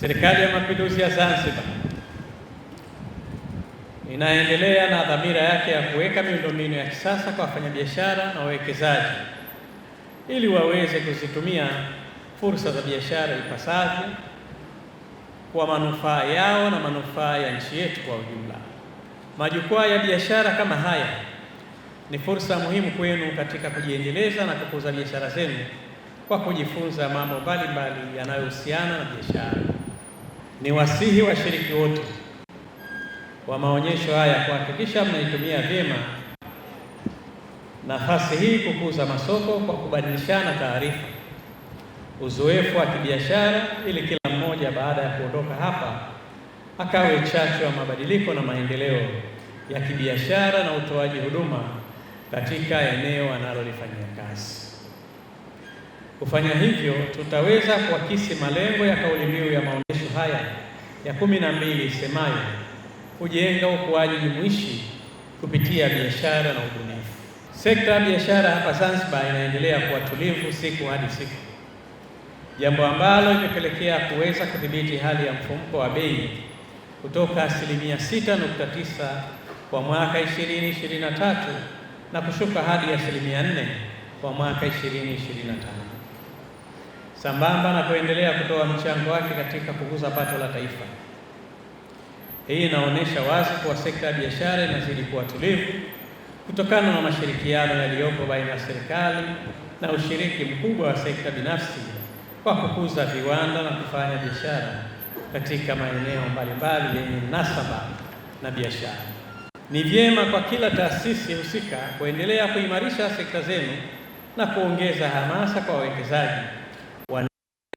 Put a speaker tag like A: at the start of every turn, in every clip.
A: Serikali ya Mapinduzi ya Zanzibar inaendelea na dhamira yake ya kuweka miundombinu ya kisasa kwa wafanyabiashara na wawekezaji ili waweze kuzitumia fursa za biashara ipasavyo kwa manufaa yao na manufaa ya nchi yetu kwa ujumla. Majukwaa ya biashara kama haya ni fursa muhimu kwenu katika kujiendeleza na kukuza biashara zenu kwa kujifunza mambo mbalimbali yanayohusiana na biashara. Ni wasihi washiriki wote wa maonyesho haya kuhakikisha mnaitumia vyema nafasi hii kukuza masoko kwa kubadilishana taarifa, uzoefu wa kibiashara, ili kila mmoja baada ya kuondoka hapa akawe chachu ya mabadiliko na maendeleo ya kibiashara na utoaji huduma katika eneo analolifanyia kazi. Kufanya hivyo, tutaweza kuakisi malengo ya kauli mbiu ya maonyesho haya ya 12 isemayo kujenga ukuaji jumuishi kupitia biashara na ubunifu. Sekta ya biashara hapa Zanzibar inaendelea kuwa tulivu siku hadi siku, jambo ambalo limepelekea kuweza kudhibiti hali ya mfumuko wa bei kutoka 6.9% kwa mwaka 2023 na kushuka hadi 4% kwa mwaka 2025, sambamba na kuendelea kutoa mchango wake katika kukuza pato la taifa. Hii inaonyesha wazi kuwa sekta ya biashara inazidi kuwa tulivu kutokana na mashirikiano yaliyopo baina ya serikali na ushiriki mkubwa wa sekta binafsi kwa kukuza viwanda na kufanya biashara katika maeneo mbalimbali yenye nasaba na biashara. Ni vyema kwa kila taasisi husika kuendelea kuimarisha sekta zenu na kuongeza hamasa kwa wawekezaji wa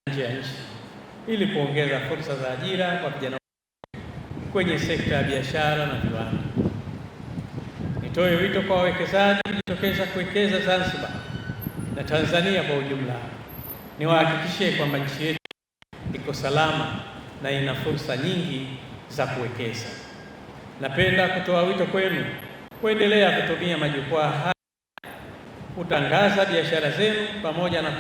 A: nje ya nchi ili kuongeza fursa za ajira kwa vijana kwenye sekta ya biashara na viwanda. Nitoe wito kwa wawekezaji kujitokeza kuwekeza Zanzibar na Tanzania kwa ujumla. Niwahakikishie kwamba nchi yetu iko salama na ina fursa nyingi za kuwekeza. Napenda kutoa wito kwenu kuendelea kutumia majukwaa haya kutangaza biashara zenu pamoja na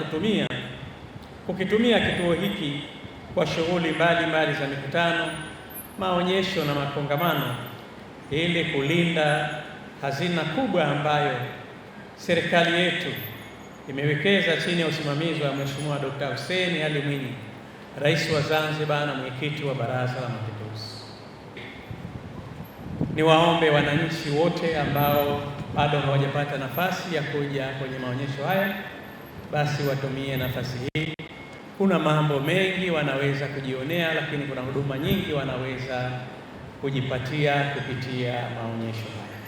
A: kukitumia kituo hiki kwa shughuli mbalimbali za mikutano, maonyesho na makongamano ili kulinda hazina kubwa ambayo serikali yetu imewekeza chini ya usimamizi wa Mheshimiwa Dr. Hussein Ali Mwinyi, Rais wa Zanzibar na mwenyekiti wa Baraza la Mapinduzi. Niwaombe wananchi wote ambao bado hawajapata nafasi ya kuja kwenye maonyesho haya, basi watumie nafasi hii. Kuna mambo mengi wanaweza kujionea, lakini kuna huduma nyingi wanaweza kujipatia kupitia maonyesho haya.